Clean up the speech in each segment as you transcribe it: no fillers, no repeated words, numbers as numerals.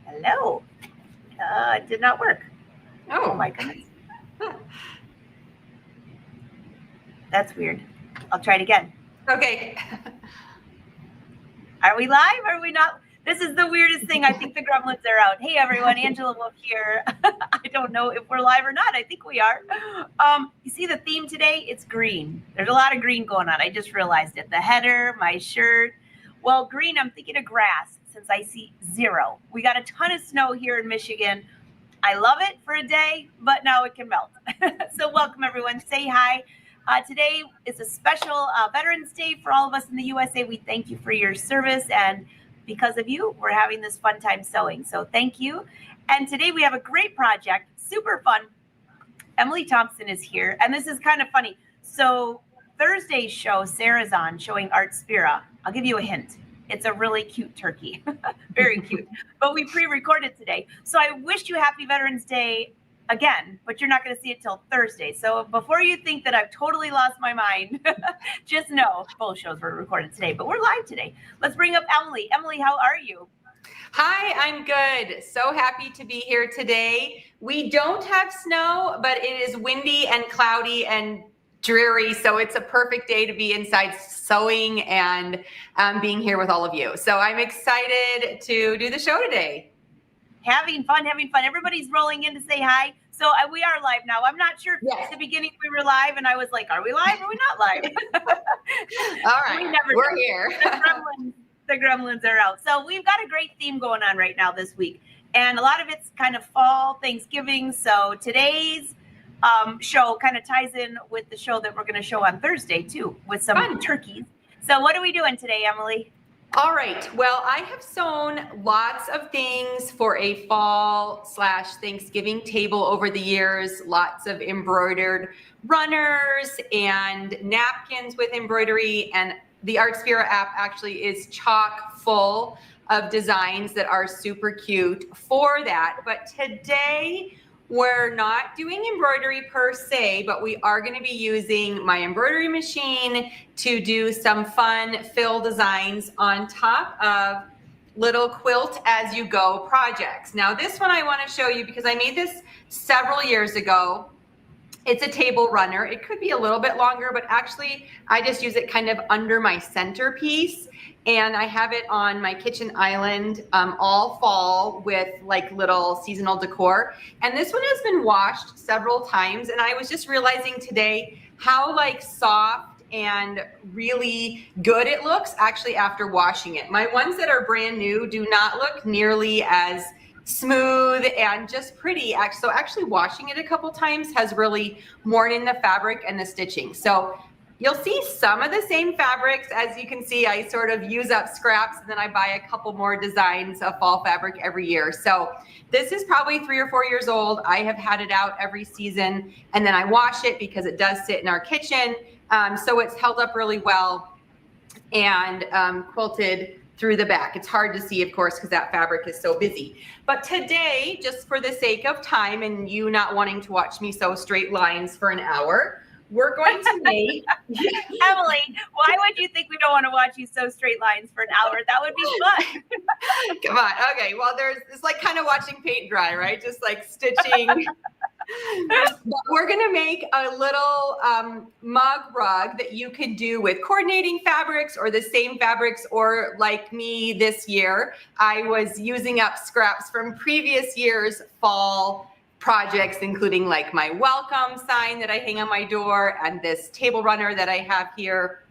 Hello. It did not work. Oh my goodness. That's weird. I'll try it again. Okay. Are we live? Are we not? This is the weirdest thing. I think the gremlins are out. Hey everyone, Angela Wolf here. I don't know if we're live or not. I think we are. You see the theme today? It's green. There's a lot of green going on. I just realized it. The header, my shirt. Well, green, I'm thinking of grass since I see zero. We got a ton of snow here in Michigan. I love it for a day, but now it can melt. So welcome everyone. Say hi. Today is a special Veterans Day for all of us in the USA. We thank you for your service, and because of you, we're having this fun time sewing. So thank you. And today we have a great project, super fun. Emily Thompson is here, and this is kind of funny. So Thursday's show, Sarah's on showing Art Spira. I'll give you a hint. It's a really cute turkey, very cute. But we pre-recorded today. So I wish you happy Veterans Day again, but you're not going to see it till Thursday. So before you think that I've totally lost my mind, just know both shows were recorded today, but we're live today. Let's bring up Emily. Emily, how are you? Hi, I'm good. So happy to be here today. We don't have snow, but it is windy and cloudy and dreary, so it's a perfect day to be inside sewing and being here with all of you. So I'm excited to do the show today. Having fun. Everybody's rolling in to say hi. So we are live now. I'm not sure if at the beginning we were live, and I was like, are we live? Are we not live? All right, we're here. The gremlins are out. So we've got a great theme going on right now this week. And a lot of it's kind of fall, Thanksgiving. So today's show kind of ties in with the show that we're going to show on Thursday too, with some turkeys. So what are we doing today, Emily? All right. Well, I have sewn lots of things for a fall/Thanksgiving table over the years. Lots of embroidered runners and napkins with embroidery. And the Art Spira app actually is chock full of designs that are super cute for that. But today, we're not doing embroidery per se, but we are going to be using my embroidery machine to do some fun fill designs on top of little Quilt-As-You-Go projects. Now this one I want to show you because I made this several years ago. It's a table runner. It could be a little bit longer, but actually I just use it kind of under my centerpiece. And I have it on my kitchen island all fall with like little seasonal decor. And this one has been washed several times. And I was just realizing today how like soft and really good it looks actually after washing it. My ones that are brand new do not look nearly as smooth and just pretty. So actually washing it a couple times has really worn in the fabric and the stitching. So you'll see some of the same fabrics. As you can see, I sort of use up scraps and then I buy a couple more designs of fall fabric every year. So this is probably 3 or 4 years old. I have had it out every season and then I wash it because it does sit in our kitchen. So it's held up really well and quilted through the back. It's hard to see, of course, because that fabric is so busy. But today, just for the sake of time and you not wanting to watch me sew straight lines for an hour, we're going to make Emily, why would you think we don't want to watch you sew straight lines for an hour? That would be fun. Come on. Okay. Well, it's like kind of watching paint dry, right? Just like stitching. But we're going to make a little mug rug that you could do with coordinating fabrics or the same fabrics, or like me this year, I was using up scraps from previous year's fall projects, including like my welcome sign that I hang on my door and this table runner that I have here.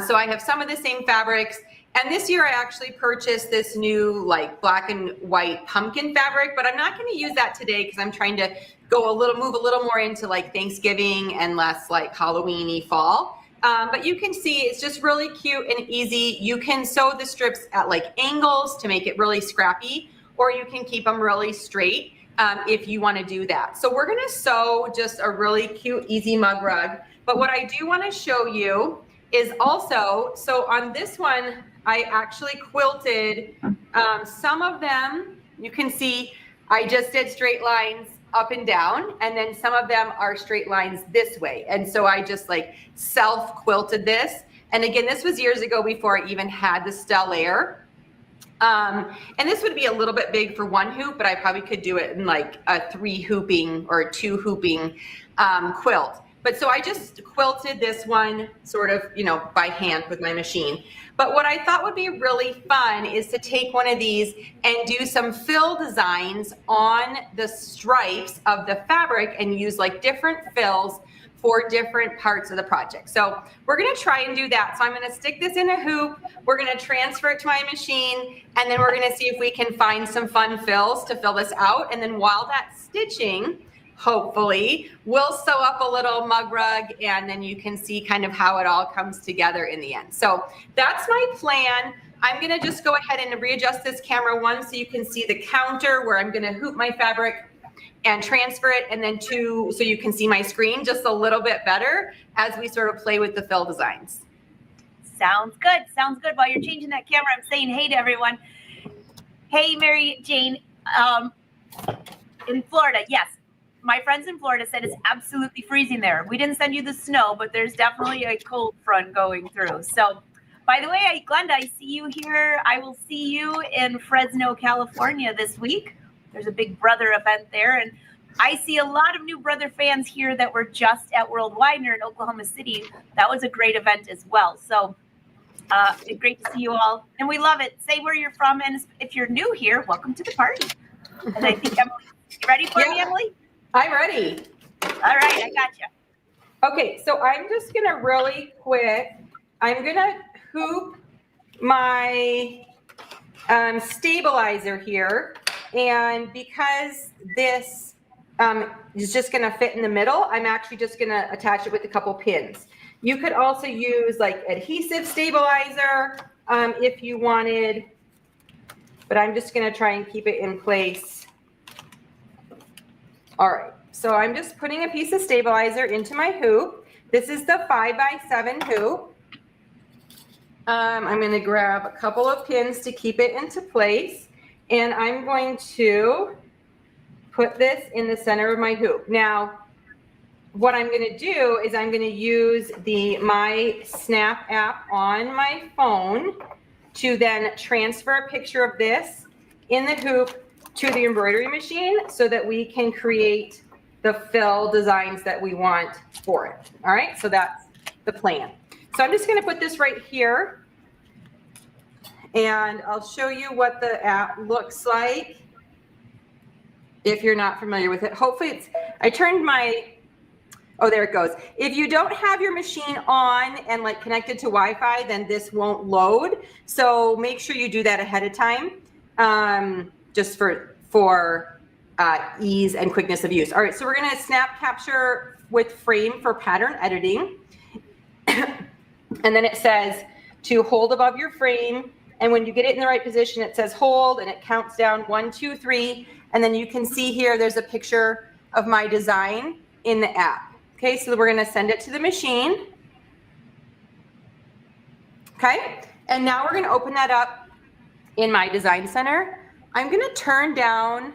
So I have some of the same fabrics. And this year I actually purchased this new like black and white pumpkin fabric, but I'm not going to use that today because I'm trying to move a little more into like Thanksgiving and less like Halloween-y fall. But you can see it's just really cute and easy. You can sew the strips at like angles to make it really scrappy, or you can keep them really straight if you want to do that. So we're going to sew just a really cute, easy mug rug. But what I do want to show you is also, so on this one, I actually quilted some of them. You can see I just did straight lines up and down, and then some of them are straight lines this way. And so I just like self quilted this. And again, this was years ago before I even had the Stellaire. And this would be a little bit big for one hoop, but I probably could do it in like a 3 hooping or a 2 hooping quilt. But so I just quilted this one sort of, you know, by hand with my machine. But what I thought would be really fun is to take one of these and do some fill designs on the stripes of the fabric and use like different fills for different parts of the project. So we're gonna try and do that. So I'm gonna stick this in a hoop, we're gonna transfer it to my machine, and then we're gonna see if we can find some fun fills to fill this out. And then while that's stitching, hopefully, we'll sew up a little mug rug, and then you can see kind of how it all comes together in the end. So that's my plan. I'm gonna just go ahead and readjust this camera, 1, so you can see the counter where I'm gonna hoop my fabric and transfer it, and then 2, so you can see my screen just a little bit better as we sort of play with the fill designs. Sounds good. Sounds good. While you're changing that camera, I'm saying hey to everyone. Hey, Mary Jane, in Florida, yes. My friends in Florida said it's absolutely freezing there. We didn't send you the snow, but there's definitely a cold front going through. So, by the way, Glenda, I see you here. I will see you in Fresno, California this week. There's a big Brother event there. And I see a lot of new Brother fans here that were just at World Widener in Oklahoma City. That was a great event as well. So, great to see you all. And we love it. Say where you're from. And if you're new here, welcome to the party. And I think Emily, you ready for me, Emily? I'm ready. All right, I got you. Okay, so I'm just gonna really quick, I'm gonna hoop my stabilizer here, and because this is just gonna fit in the middle, I'm actually just gonna attach it with a couple pins. You could also use like adhesive stabilizer if you wanted, but I'm just gonna try and keep it in place. All right, so I'm just putting a piece of stabilizer into my hoop. This is the 5x7 hoop. I'm gonna grab a couple of pins to keep it into place, and I'm going to put this in the center of my hoop. Now, what I'm gonna do is I'm gonna use the My Snap app on my phone to then transfer a picture of this in the hoop to the embroidery machine so that we can create the fill designs that we want for it. All right, so that's the plan. So I'm just gonna put this right here, and I'll show you what the app looks like if you're not familiar with it. Hopefully it's, I turned my, oh, there it goes. If you don't have your machine on and like connected to Wi-Fi, then this won't load. So make sure you do that ahead of time. Just for ease and quickness of use. All right, so we're gonna snap capture with frame for pattern editing. And then it says to hold above your frame. And when you get it in the right position, it says hold, and it counts down 1, 2, 3. And then you can see here, there's a picture of my design in the app. Okay, so we're gonna send it to the machine. Okay, and now we're gonna open that up in my design center. I'm gonna turn down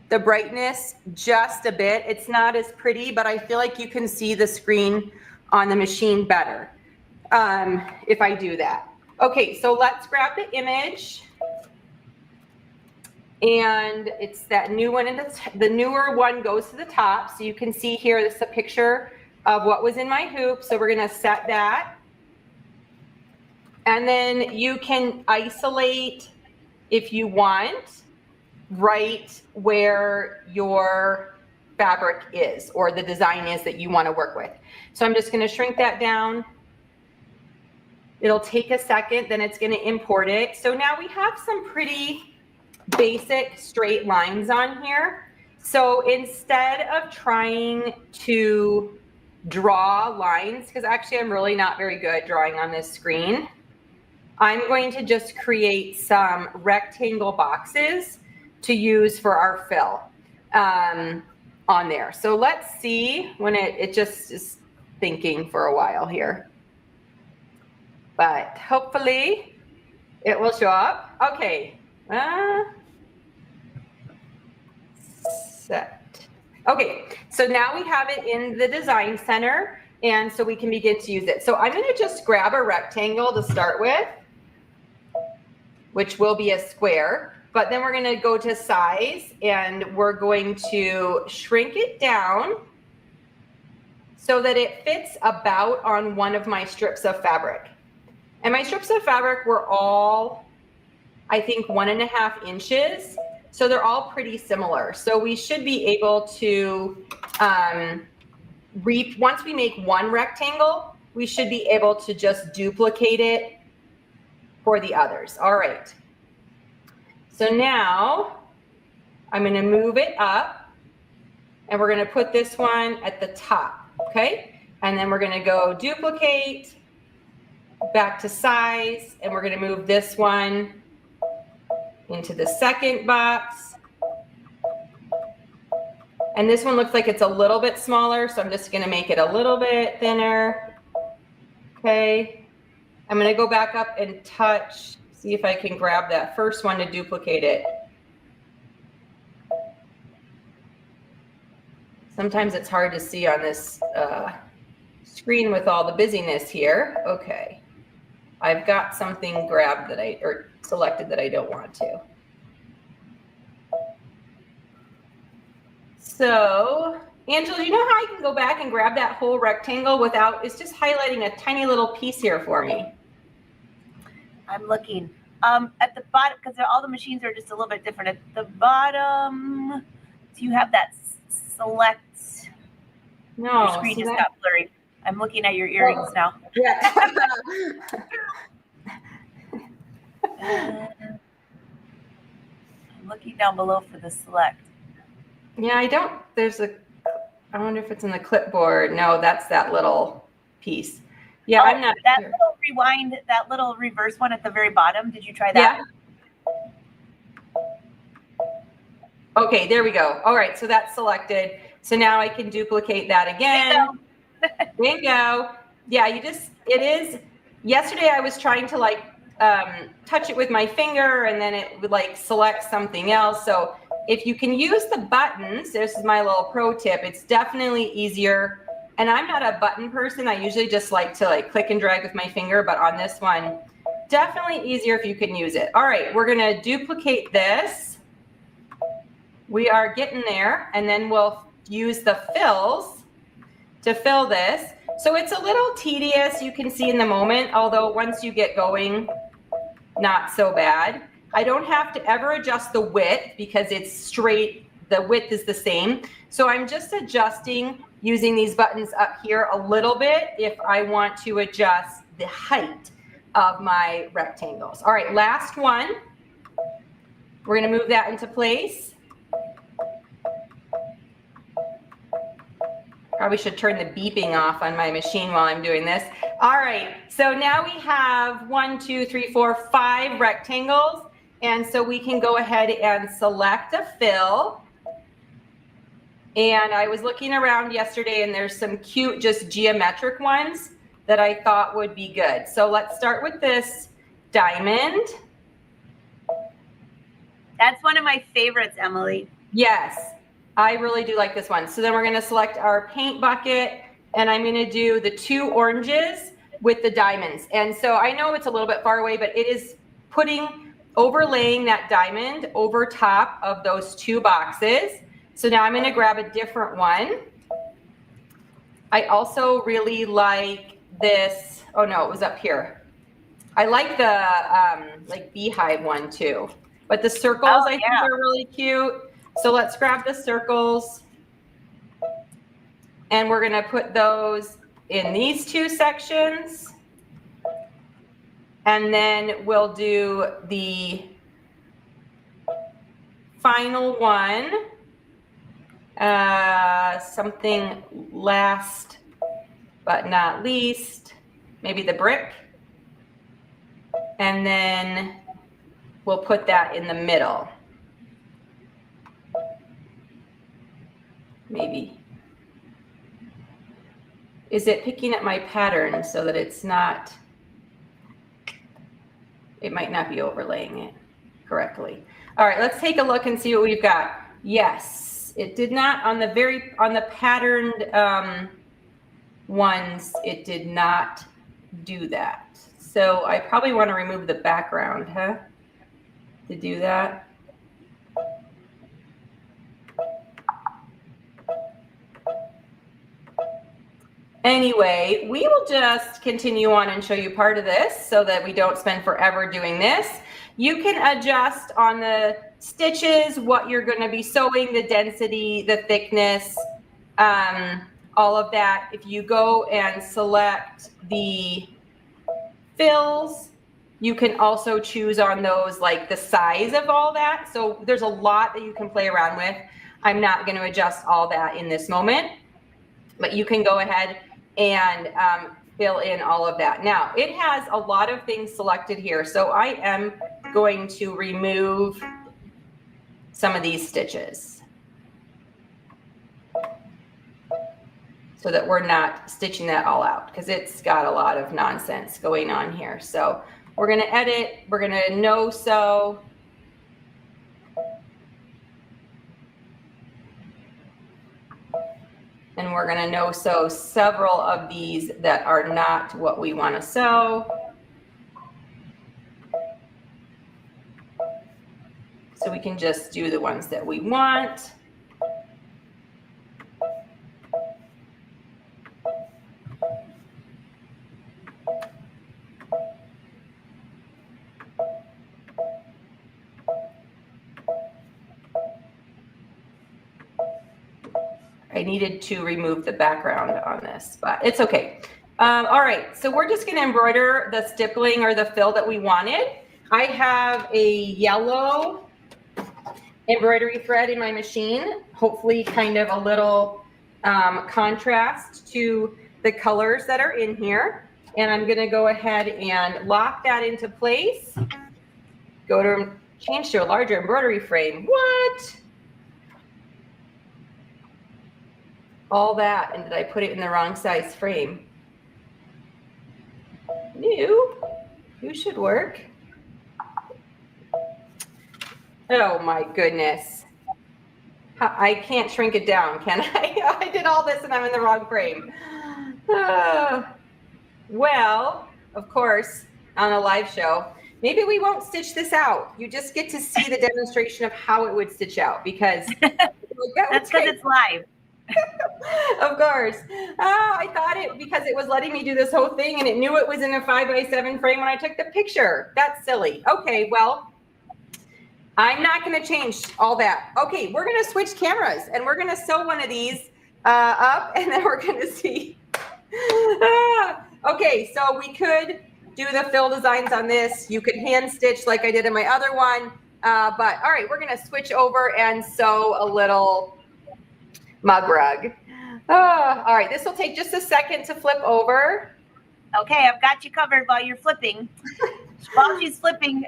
the brightness just a bit. It's not as pretty, but I feel like you can see the screen on the machine better if I do that. Okay, so let's grab the image. And it's that new one, and the newer one goes to the top. So you can see here, this is a picture of what was in my hoop. So we're gonna set that. And then you can isolate, if you want, right where your fabric is or the design is that you want to work with. So I'm just going to shrink that down. It'll take a second, then it's going to import it. So now we have some pretty basic straight lines on here. So instead of trying to draw lines, because actually I'm really not very good drawing on this screen, I'm going to just create some rectangle boxes to use for our fill on there. So let's see when it just is thinking for a while here. But hopefully it will show up. Okay. Set. Okay, so now we have it in the design center, and so we can begin to use it. So I'm going to just grab a rectangle to start with. which will be a square. But then we're going to go to size, and we're going to shrink it down so that it fits about on one of my strips of fabric. And my strips of fabric were all, I think, 1.5 inches. So they're all pretty similar. So we should be able to, once we make one rectangle, we should be able to just duplicate it for the others. All right. So now I'm going to move it up, and we're going to put this one at the top, okay? And then we're going to go duplicate, back to size, and we're going to move this one into the second box. And this one looks like it's a little bit smaller, so I'm just going to make it a little bit thinner. Okay. I'm going to go back up and touch, see if I can grab that first one to duplicate it. Sometimes it's hard to see on this screen with all the busyness here. Okay. I've got something grabbed that or selected that I don't want to. So, Angela, you know how I can go back and grab that whole rectangle without, it's just highlighting a tiny little piece here for me. I'm looking. At the bottom, because all the machines are just a little bit different. At the bottom, do you have that select? No. Your screen just got blurry. I'm looking at your earrings now. Yeah. I'm looking down below for the select. Yeah, I wonder if it's in the clipboard. No, that's that little piece. Yeah, I'm not that sure. little rewind, that little reverse one at the very bottom. Did you try that? Yeah. Okay, there we go. All right, so that's selected. So now I can duplicate that again. Bingo. Yeah, it is. Yesterday I was trying to like touch it with my finger, and then it would like select something else. So if you can use the buttons, this is my little pro tip, it's definitely easier. And I'm not a button person. I usually just like to like click and drag with my finger, but on this one, definitely easier if you can use it. All right, we're gonna duplicate this. We are getting there, and then we'll use the fills to fill this. So it's a little tedious, you can see in the moment, although once you get going, not so bad. I don't have to ever adjust the width because it's straight, the width is the same. So I'm just adjusting using these buttons up here a little bit if I want to adjust the height of my rectangles. All right, last one. We're gonna move that into place. Probably should turn the beeping off on my machine while I'm doing this. All right, so now we have 1, 2, 3, 4, 5 rectangles. And so we can go ahead and select a fill. And I was looking around yesterday, and there's some cute, just geometric ones that I thought would be good. So let's start with this diamond. That's one of my favorites, Emily. Yes, I really do like this one. So then we're going to select our paint bucket, and I'm going to do the 2 oranges with the diamonds. And so I know it's a little bit far away, but it is overlaying that diamond over top of those 2 boxes. So now I'm going to grab a different one. I also really like this. Oh no, it was up here. I like the like beehive one too. But the circles I think are really cute. So let's grab the circles. And we're going to put those in these 2 sections. And then we'll do the final one. Something last but not least, maybe the brick. And then we'll put that in the middle. Maybe. Is it picking up my pattern so that it's not, it might not be overlaying it correctly. All right, let's take a look and see what we've got. Yes, it did not, on the patterned ones, it did not do that. So I probably want to remove the background, huh? to do that. Anyway, we will just continue on and show you part of this so that we don't spend forever doing this. You can adjust on the stitches what you're going to be sewing, the density, the thickness, all of that. If you go and select the fills, you can also choose on those like the size of all that. So there's a lot that you can play around with. I'm not going to adjust all that in this moment, but you can go ahead and fill in all of that. Now it has a lot of things selected here. So I am going to remove some of these stitches so that we're not stitching that all out, because it's got a lot of nonsense going on here. So we're going to edit, we're going to no sew. And we're going to no sew several of these that are not what we want to sew. So we can just do the ones that we want. I needed to remove the background on this, but it's okay. All right, so we're just going to embroider the stippling or the fill that we wanted. I have a yellow embroidery thread in my machine, hopefully kind of a little contrast to the colors that are in here. And I'm going to go ahead and lock that into place. Go to change to a larger embroidery frame. What? All that, and did I put it in the wrong size frame? New should work. Oh my goodness. I can't shrink it down, can I? I did all this and I'm in the wrong frame. Well, of course, on a live show, maybe we won't stitch this out. You just get to see the demonstration of how it would stitch out, because that's because it's live. Of course. I thought it, because it was letting me do this whole thing and it knew it was in a 5x7 frame when I took the picture. That's silly. Okay, well, I'm not going to change all that. Okay, we're going to switch cameras and we're going to sew one of these up, and then we're going to see. Okay, so we could do the fill designs on this. You could hand stitch like I did in my other one. But all right, we're going to switch over and sew a little mug rug. All right, this will take just a second to flip over. Okay, I've got you covered while you're flipping. While she's flipping,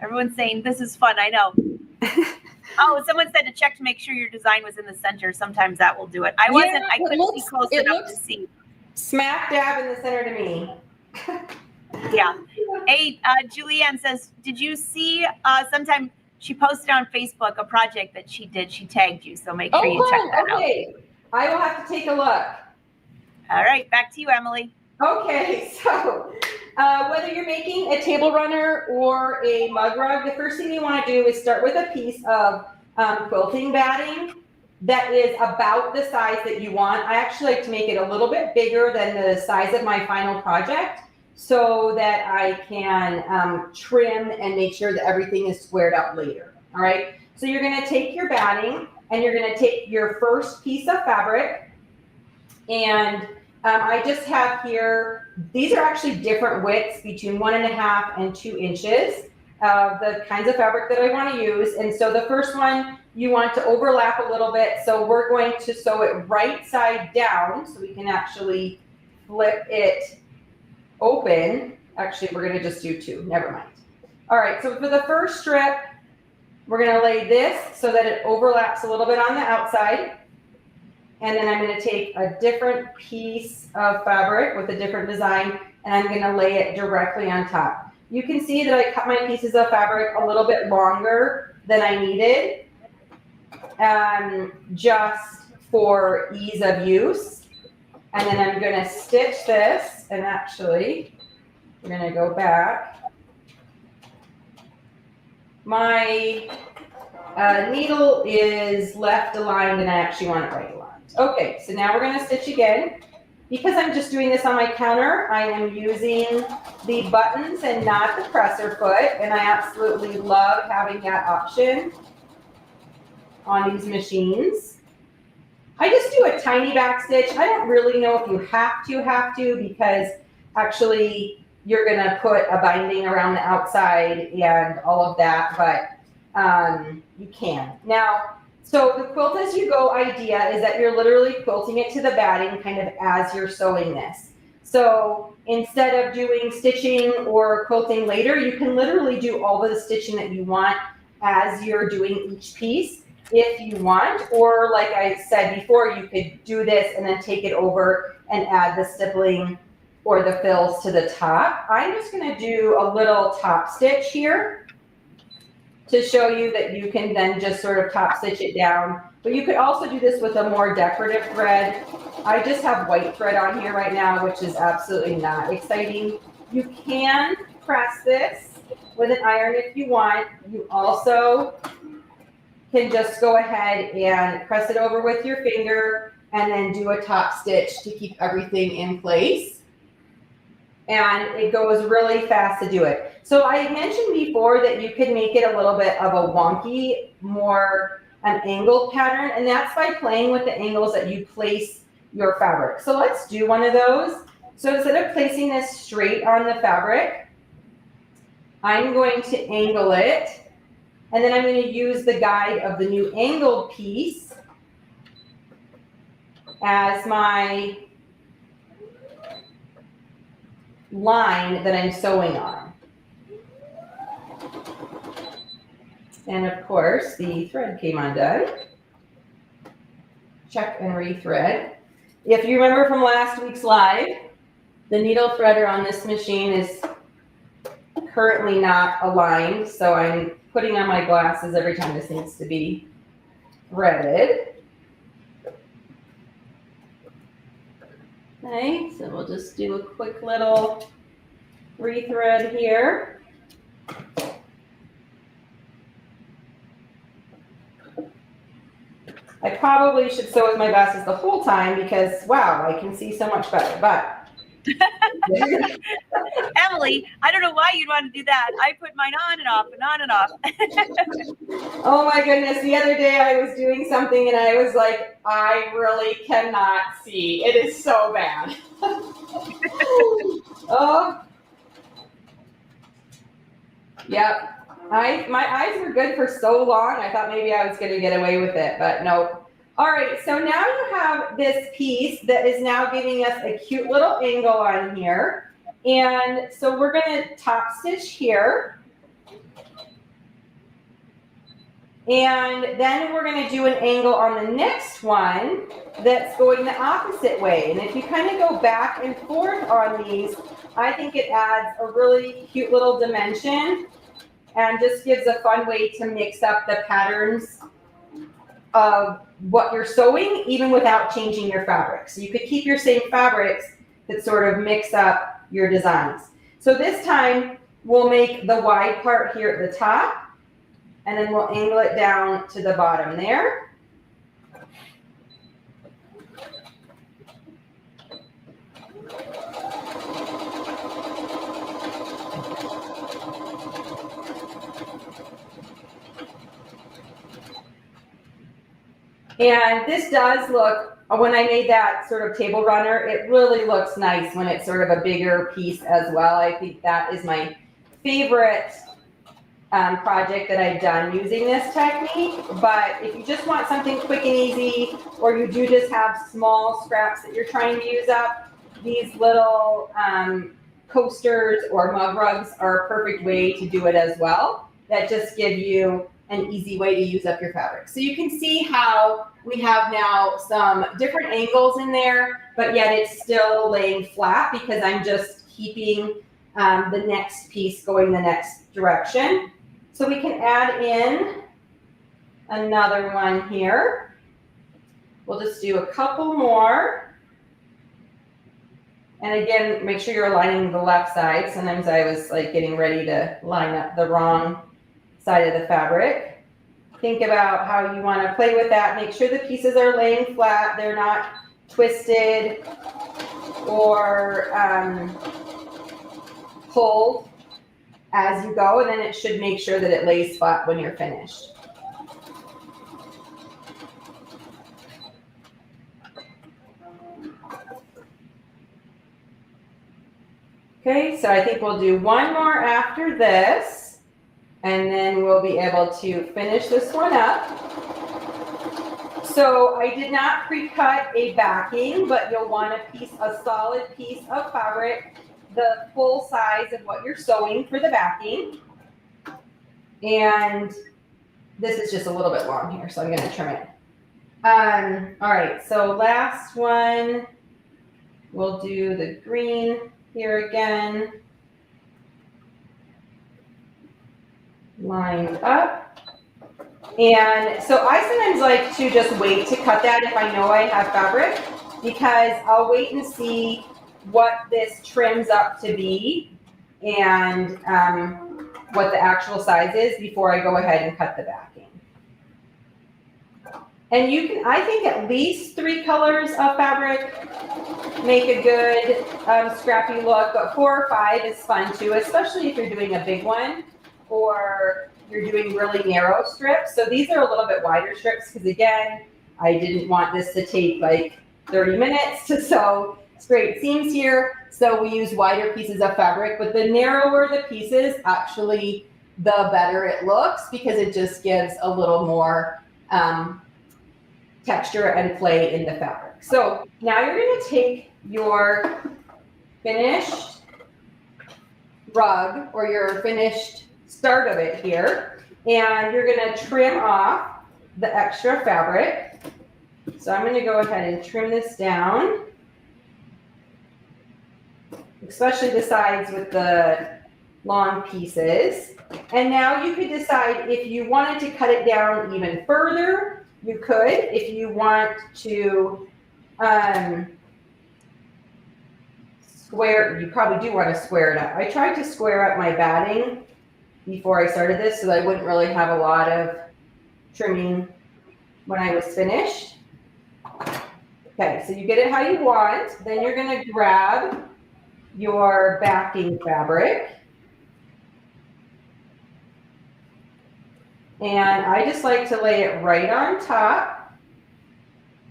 everyone's saying this is fun. I know. Oh, someone said to check to make sure your design was in the center. Sometimes that will do it. I wasn't. I couldn't see close enough to see. Smack dab in the center to me. Yeah. Hey, Julianne says, did you see sometime she posted on Facebook a project that she did? She tagged you, so make sure you check that out. Okay, I will have to take a look. All right, back to you, Emily. Okay, so whether you're making a table runner or a mug rug, the first thing you want to do is start with a piece of quilting batting that is about the size that you want. I actually like to make it a little bit bigger than the size of my final project, so that I can trim and make sure that everything is squared up later. All right, so you're going to take your batting and you're going to take your first piece of fabric, and I just have here, these are actually different widths between 1.5 and 2 inches of the kinds of fabric that I want to use. And so the first one, you want to overlap a little bit. So we're going to sew it right side down so we can actually flip it open. Actually, we're going to just do 2. Never mind. All right, so for the first strip, we're going to lay this so that it overlaps a little bit on the outside. And then I'm going to take a different piece of fabric with a different design, and I'm going to lay it directly on top. You can see that I cut my pieces of fabric a little bit longer than I needed, just for ease of use. And then I'm going to stitch this, and actually, we're going to go back. my needle is left aligned and I actually want it right aligned. Okay, so now we're going to stitch again. Because I'm just doing this on my counter, I am using the buttons and not the presser foot, and I absolutely love having that option on these machines. I just do a tiny back stitch. I don't really know if you have to, because actually you're going to put a binding around the outside and all of that, but you can. Now, so the quilt-as-you-go idea is that you're literally quilting it to the batting kind of as you're sewing this. So instead of doing stitching or quilting later, you can literally do all of the stitching that you want as you're doing each piece if you want. Or like I said before, you could do this and then take it over and add the stippling or the fills to the top. I'm just going to do a little top stitch here to show you that you can then just sort of top stitch it down. But you could also do this with a more decorative thread. I just have white thread on here right now, which is absolutely not exciting. You can press this with an iron if you want. You also can just go ahead and press it over with your finger and then do a top stitch to keep everything in place. And it goes really fast to do it. So I mentioned before that you could make it a little bit of a wonky, more an angled pattern, and that's by playing with the angles that you place your fabric. So let's do one of those. So instead of placing this straight on the fabric, I'm going to angle it, and then I'm going to use the guide of the new angled piece as my line that I'm sewing on. And of course, the thread came undone. Check and rethread. If you remember from last week's live, the needle threader on this machine is currently not aligned, so I'm putting on my glasses every time this needs to be threaded. Okay, so we'll just do a quick little rethread here. I probably should sew with my glasses the whole time because, wow, I can see so much better, but. Emily, I don't know why you'd want to do that. I put mine on and off and on and off. Oh my goodness, the other day I was doing something and I was like, I really cannot see. It is so bad. Oh. Yep. My eyes were good for so long, I thought maybe I was going to get away with it, but no. All right, so now you have this piece that is now giving us a cute little angle on here. And so we're going to top stitch here. And then we're going to do an angle on the next one that's going the opposite way. And if you kind of go back and forth on these, I think it adds a really cute little dimension and just gives a fun way to mix up the patterns of what you're sewing, even without changing your fabric. So you could keep your same fabrics that sort of mix up your designs. So this time we'll make the wide part here at the top, and then we'll angle it down to the bottom there. And this does look, when I made that sort of table runner, it really looks nice when it's sort of a bigger piece as well. I think that is my favorite project that I've done using this technique. But if you just want something quick and easy, or you do just have small scraps that you're trying to use up, these little coasters or mug rugs are a perfect way to do it as well. That just give you an easy way to use up your fabric. So you can see how we have now some different angles in there, but yet it's still laying flat because I'm just keeping the next piece going the next direction. So we can add in another one here. We'll just do a couple more. And again, make sure you're aligning the left side. Sometimes I was like getting ready to line up the wrong side of the fabric. Think about how you want to play with that. Make sure the pieces are laying flat. They're not twisted or pulled as you go, and then it should make sure that it lays flat when you're finished. Okay, so I think we'll do one more after this, and then we'll be able to finish this one up. So I did not pre-cut a backing, but you'll want a solid piece of fabric, the full size of what you're sewing for the backing. And this is just a little bit long here, so I'm going to trim it. All right, so last one, we'll do the green here again. Lined up. And so I sometimes like to just wait to cut that if I know I have fabric, because I'll wait and see what this trims up to be and what the actual size is before I go ahead and cut the backing. And you can, I think at least 3 colors of fabric make a good scrappy look, but 4 or 5 is fun too, especially if you're doing a big one or you're doing really narrow strips. So these are a little bit wider strips because again, I didn't want this to take like 30 minutes to sew straight seams here. So we use wider pieces of fabric, but the narrower the pieces, actually the better it looks because it just gives a little more texture and play in the fabric. So now you're going to take your finished rug or your finished start of it here, and you're going to trim off the extra fabric. So I'm going to go ahead and trim this down, especially the sides with the long pieces. And now you could decide if you wanted to cut it down even further. You could, if you want to square, you probably do want to square it up. I tried to square up my batting before I started this so I wouldn't really have a lot of trimming when I was finished. Okay, so you get it how you want. Then you're going to grab your backing fabric. And I just like to lay it right on top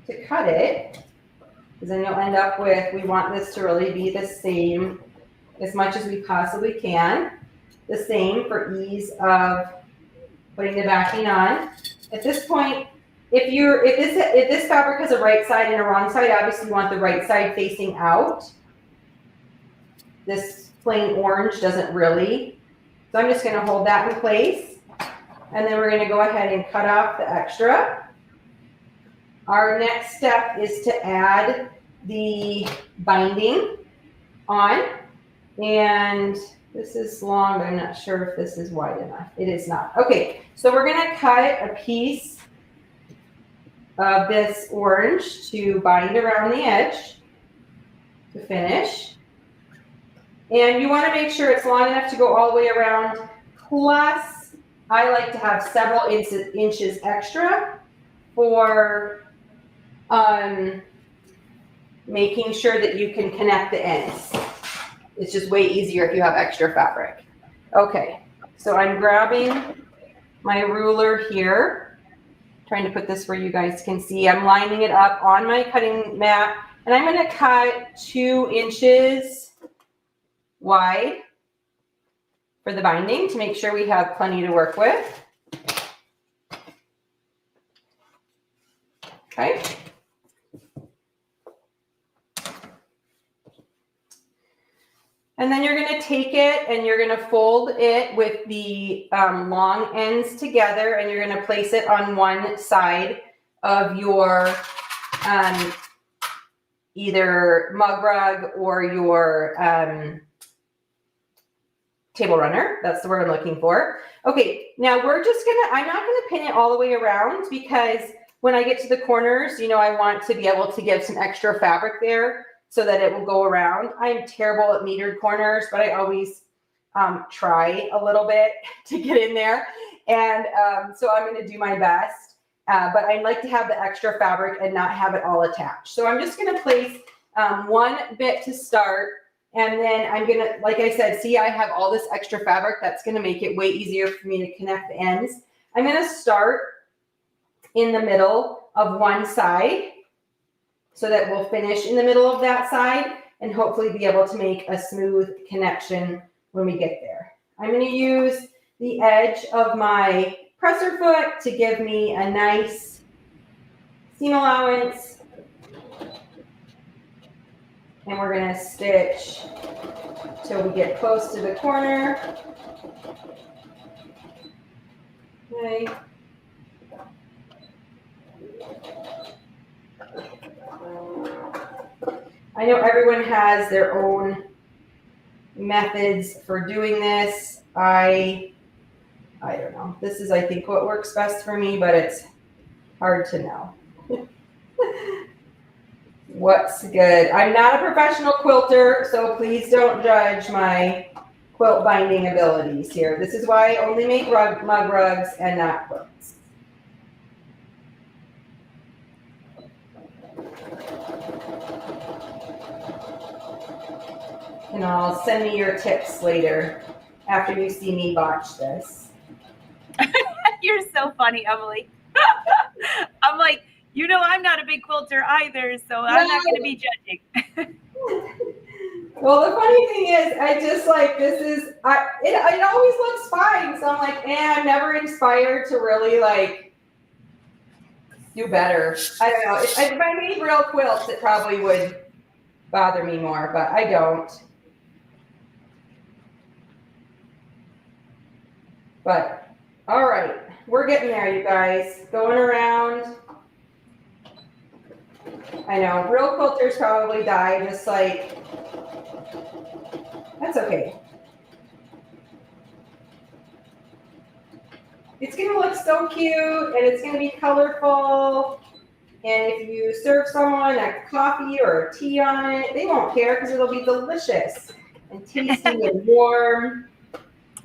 to cut it, because then you'll end up with, we want this to really be the same as much as we possibly can. The same for ease of putting the backing on. At this point, if this fabric has a right side and a wrong side, obviously you want the right side facing out. This plain orange doesn't really. So I'm just going to hold that in place. And then we're going to go ahead and cut off the extra. Our next step is to add the binding on. And this is long, but I'm not sure if this is wide enough. It is not. Okay, so we're going to cut a piece of this orange to bind around the edge to finish. And you want to make sure it's long enough to go all the way around. Plus, I like to have several inches extra for making sure that you can connect the ends. It's just way easier if you have extra fabric. Okay, so I'm grabbing my ruler here, trying to put this where you guys can see. I'm lining it up on my cutting mat, and I'm going to cut 2 inches wide for the binding to make sure we have plenty to work with. Okay. And then you're going to take it and you're going to fold it with the long ends together, and you're going to place it on one side of your either mug rug or your table runner. That's the word I'm looking for. Okay, now we're just I'm not gonna pin it all the way around, because when I get to the corners, you know, I want to be able to give some extra fabric there so that it will go around. I'm terrible at metered corners, but I always try a little bit to get in there. And so I'm going to do my best. But I'd like to have the extra fabric and not have it all attached. So I'm just going to place one bit to start. And then I'm going to, like I said, see, I have all this extra fabric. That's going to make it way easier for me to connect the ends. I'm going to start in the middle of one side so that we'll finish in the middle of that side and hopefully be able to make a smooth connection when we get there. I'm going to use the edge of my presser foot to give me a nice seam allowance. And we're going to stitch till we get close to the corner. Okay. I know everyone has their own methods for doing this. I don't know. This is, I think, what works best for me, but it's hard to know. What's good? I'm not a professional quilter, so please don't judge my quilt binding abilities here. This is why I only make mug rugs and not quilts. And I'll send me your tips later after you see me botch this. You're so funny, Emily. I'm like, you know, I'm not a big quilter either, so I'm not going to be judging. Well, the funny thing is, I just like, this is, it always looks fine. So I'm like, I'm never inspired to really like do better. I don't know. If I made real quilts, it probably would bother me more, but I don't. But all right, we're getting there, you guys. Going around. I know, real quilters probably die, just like, that's okay. It's gonna look so cute and it's gonna be colorful. And if you serve someone a coffee or a tea on it, they won't care because it'll be delicious and tasty and warm.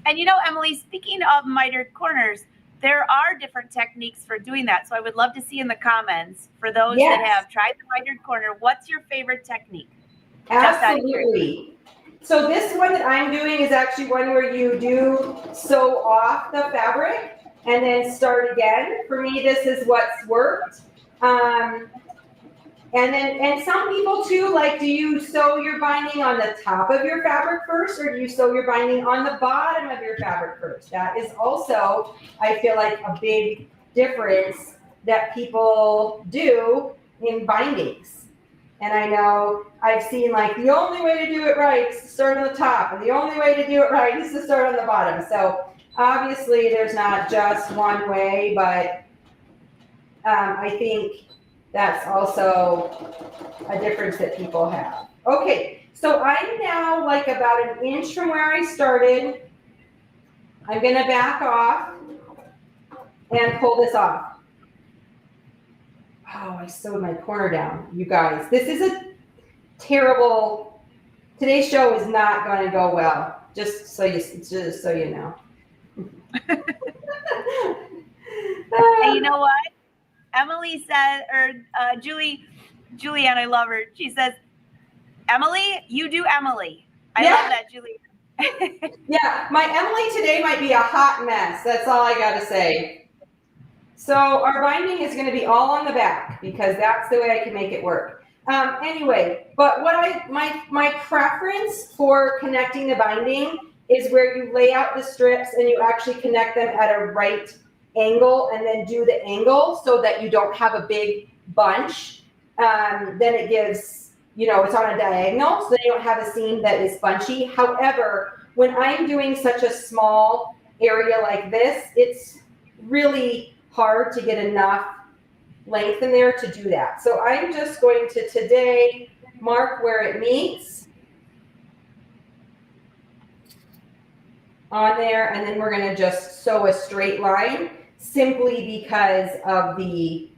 And you know, Emily, speaking of mitered corners, there are different techniques for doing that. So I would love to see in the comments for those that have tried the mitered corner, what's your favorite technique? Absolutely. So this one that I'm doing is actually one where you do sew off the fabric and then start again. For me, this is what's worked. And some people too, like, do you sew your binding on the top of your fabric first, or do you sew your binding on the bottom of your fabric first? That is also, I feel like, a big difference that people do in bindings. And I know I've seen like the only way to do it right is to start on the top, and the only way to do it right is to start on the bottom. So obviously there's not just one way, but I think that's also a difference that people have. Okay, so I'm now like about an inch from where I started. I'm gonna back off and pull this off. Oh, I sewed my corner down, you guys. This is a terrible, today's show is not gonna go well, just so you know. And you know what? Emily said, or Julianne, I love her. She says, Emily, you do Emily. I love that, Julianne. Yeah, my Emily today might be a hot mess. That's all I got to say. So our binding is going to be all on the back because that's the way I can make it work. Anyway, but what my preference for connecting the binding is where you lay out the strips and you actually connect them at a right angle and then do the angle so that you don't have a big bunch. Then it gives, you know, it's on a diagonal, so you don't have a seam that is bunchy. However, when I'm doing such a small area like this, it's really hard to get enough length in there to do that. So I'm just going to today mark where it meets on there, and then we're going to just sew a straight line simply because of the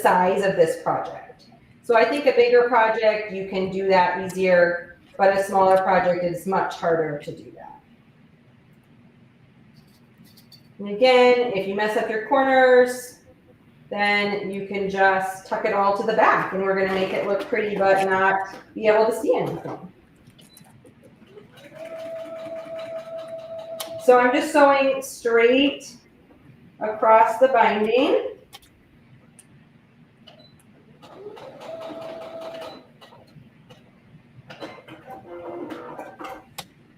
size of this project. So I think a bigger project, you can do that easier, but a smaller project is much harder to do that. And again, if you mess up your corners, then you can just tuck it all to the back, and we're going to make it look pretty but not be able to see anything. So I'm just sewing straight across the binding.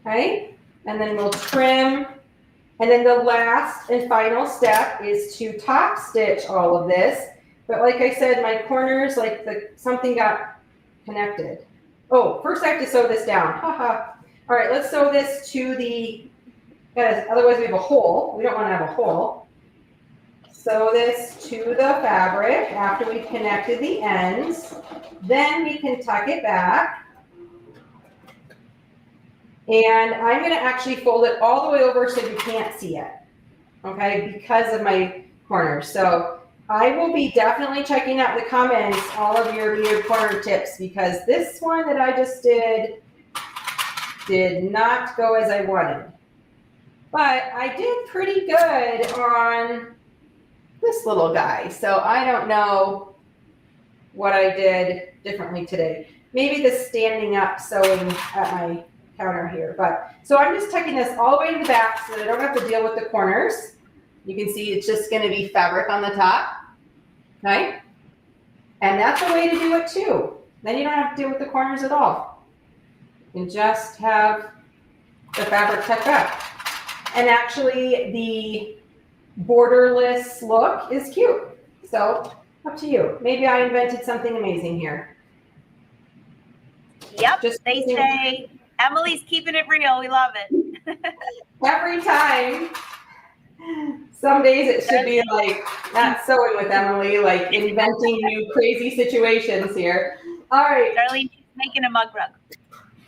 Okay, and then we'll trim. And then the last and final step is to top stitch all of this. But like I said, my corners, like something got connected. Oh, first I have to sew this down. Haha. All right, let's sew this to the, because otherwise we have a hole. We don't want to have a hole. Sew this to the fabric after we've connected the ends. Then we can tuck it back. And I'm going to actually fold it all the way over so you can't see it, okay, because of my corners. So I will be definitely checking out the comments, all of your weird corner tips, because this one that I just did not go as I wanted. But I did pretty good on this little guy. So I don't know what I did differently today. Maybe the standing up sewing at my counter here, but so I'm just tucking this all the way to the back so that I don't have to deal with the corners. You can see it's just going to be fabric on the top, okay? And that's a way to do it too. Then you don't have to deal with the corners at all. You can just have the fabric tucked up. And actually the borderless look is cute. So up to you. Maybe I invented something amazing here. Yep, just they say Emily's keeping it real. We love it. Every time. Some days it should be like not sewing with Emily, like inventing new crazy situations here. All right. Darlene's making a mug rug.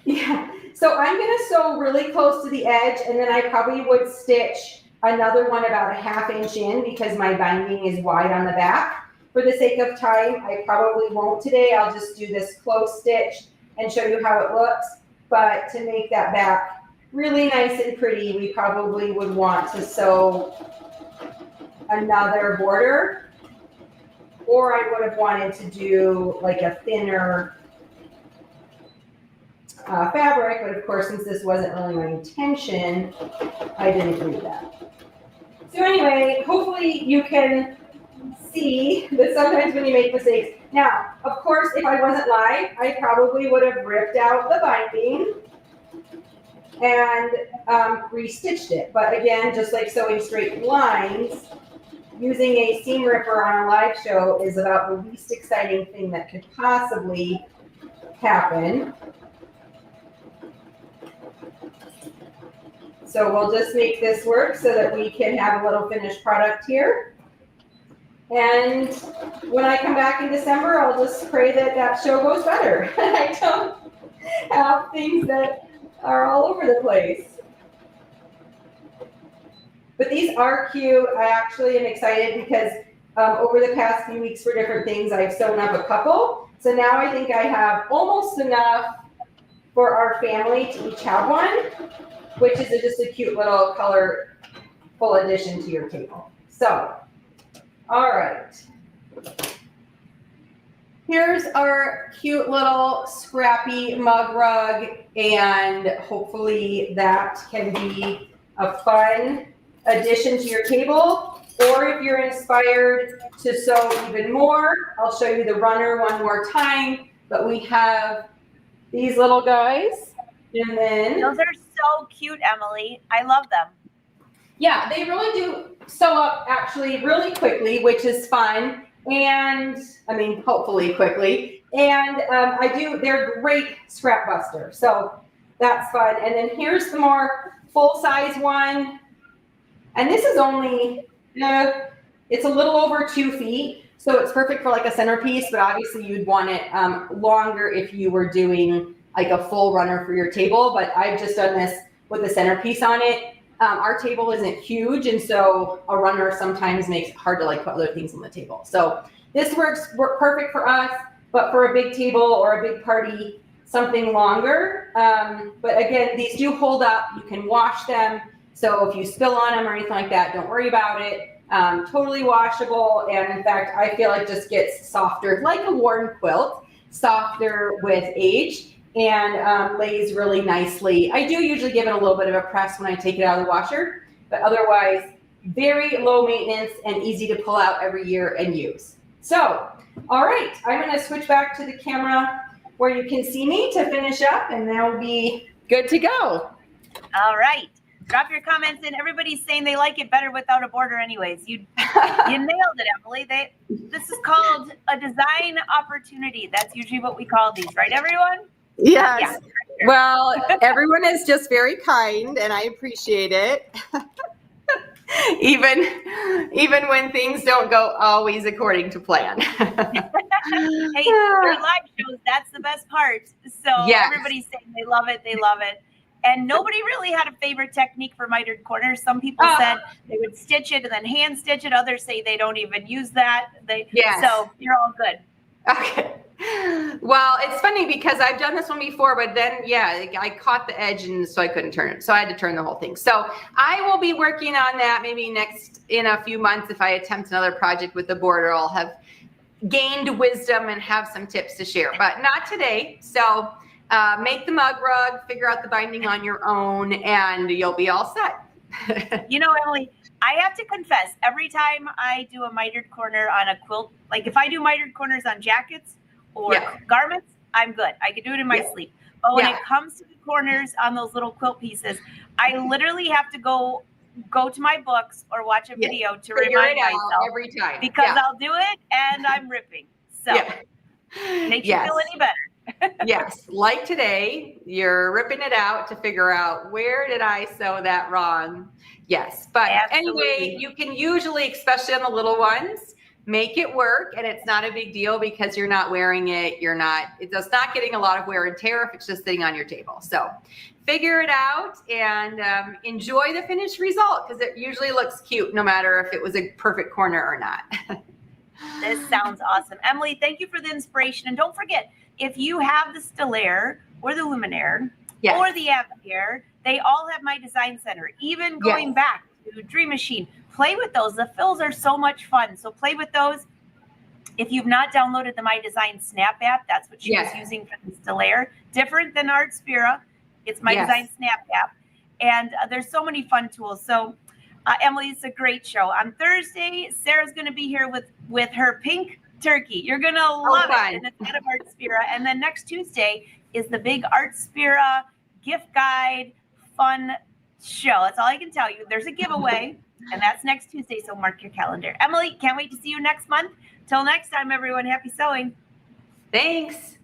Yeah. So I'm going to sew really close to the edge, and then I probably would stitch another one about a 1/2 inch in because my binding is wide on the back. For the sake of time, I probably won't today. I'll just do this close stitch and show you how it looks. But to make that back really nice and pretty, we probably would want to sew another border, or I would have wanted to do like a thinner fabric, but of course, since this wasn't really my intention, I didn't do that. So anyway, hopefully you can see that sometimes when you make mistakes. Now, of course, if I wasn't live, I probably would have ripped out the binding and restitched it. But again, just like sewing straight lines, using a seam ripper on a live show is about the least exciting thing that could possibly happen. So we'll just make this work so that we can have a little finished product here. And when I come back in December, I'll just pray that that show goes better. I don't have things that are all over the place. But these are cute. I actually am excited because over the past few weeks for different things, I've sewn up a couple. So now I think I have almost enough for our family to each have one, which is just a cute little colorful addition to your table. So, all right. Here's our cute little scrappy mug rug, and hopefully that can be a fun addition to your table. Or if you're inspired to sew even more, I'll show you the runner one more time. But we have these little guys, and then those are so cute, Emily. I love them. Yeah, they really do sew up actually really quickly, which is fun. And I mean, hopefully quickly. And they're great scrap buster. So that's fun. And then here's the more full size one. And this is only, it's a little over 2 feet. So it's perfect for like a centerpiece, but obviously you'd want it longer if you were doing like a full runner for your table. But I've just done this with a centerpiece on it. Our table isn't huge, and so a runner sometimes makes it hard to like put other things on the table. So this works perfect for us, but for a big table or a big party, something longer. But again, these do hold up. You can wash them. So if you spill on them or anything like that, don't worry about it. Totally washable. And in fact, I feel it just gets softer, like a worn quilt, softer with age, and lays really nicely. I do usually give it a little bit of a press when I take it out of the washer, but otherwise very low maintenance and easy to pull out every year and use. So, all right, I'm going to switch back to the camera where you can see me to finish up, and then we'll be good to go. All right. Drop your comments in. Everybody's saying they like it better without a border anyways. You nailed it, Emily. This is called a design opportunity. That's usually what we call these, right, everyone? Yes. Yeah. Well, everyone is just very kind, and I appreciate it. even when things don't go always according to plan. Hey, your live shows, that's the best part. So everybody's saying they love it. They love it. And nobody really had a favorite technique for mitered corners. Some people said they would stitch it and then hand stitch it. Others say they don't even use that. So you're all good. Okay. Well, it's funny because I've done this one before, but then, I caught the edge and so I couldn't turn it. So I had to turn the whole thing. So I will be working on that maybe in a few months. If I attempt another project with the border, I'll have gained wisdom and have some tips to share, but not today. So make the mug rug, figure out the binding on your own, and you'll be all set. You know, Emily, I have to confess, every time I do a mitered corner on a quilt, like if I do mitered corners on jackets or garments, I'm good. I can do it in my sleep. But when it comes to the corners on those little quilt pieces, I literally have to go to my books or watch a video to remind myself every time because I'll do it and I'm ripping. So makes you feel any better. Yes, like today, you're ripping it out to figure out where did I sew that wrong. Yes, but anyway, you can usually, especially on the little ones, make it work, and it's not a big deal because you're not wearing it. It's not getting a lot of wear and tear if it's just sitting on your table. So figure it out and enjoy the finished result because it usually looks cute no matter if it was a perfect corner or not. This sounds awesome. Emily, thank you for the inspiration. And don't forget, if you have the Stellaire or the Luminaire or the Aviaire, they all have my design center. Even going back to Dream Machine, play with those. The fills are so much fun. So play with those. If you've not downloaded the My Design Snap app, that's what she was using for the Stellaire. Different than Art Spira. It's My Design Snap app. And there's so many fun tools. So Emily, it's a great show. On Thursday, Sarah's going to be here with her pink turkey. You're going to love it. And it's out of Art Spira. And then next Tuesday is the big Art Spira gift guide fun show. That's all I can tell you. There's a giveaway, and that's next Tuesday, so mark your calendar. Emily, can't wait to see you next month. Till next time, everyone, happy sewing. Thanks.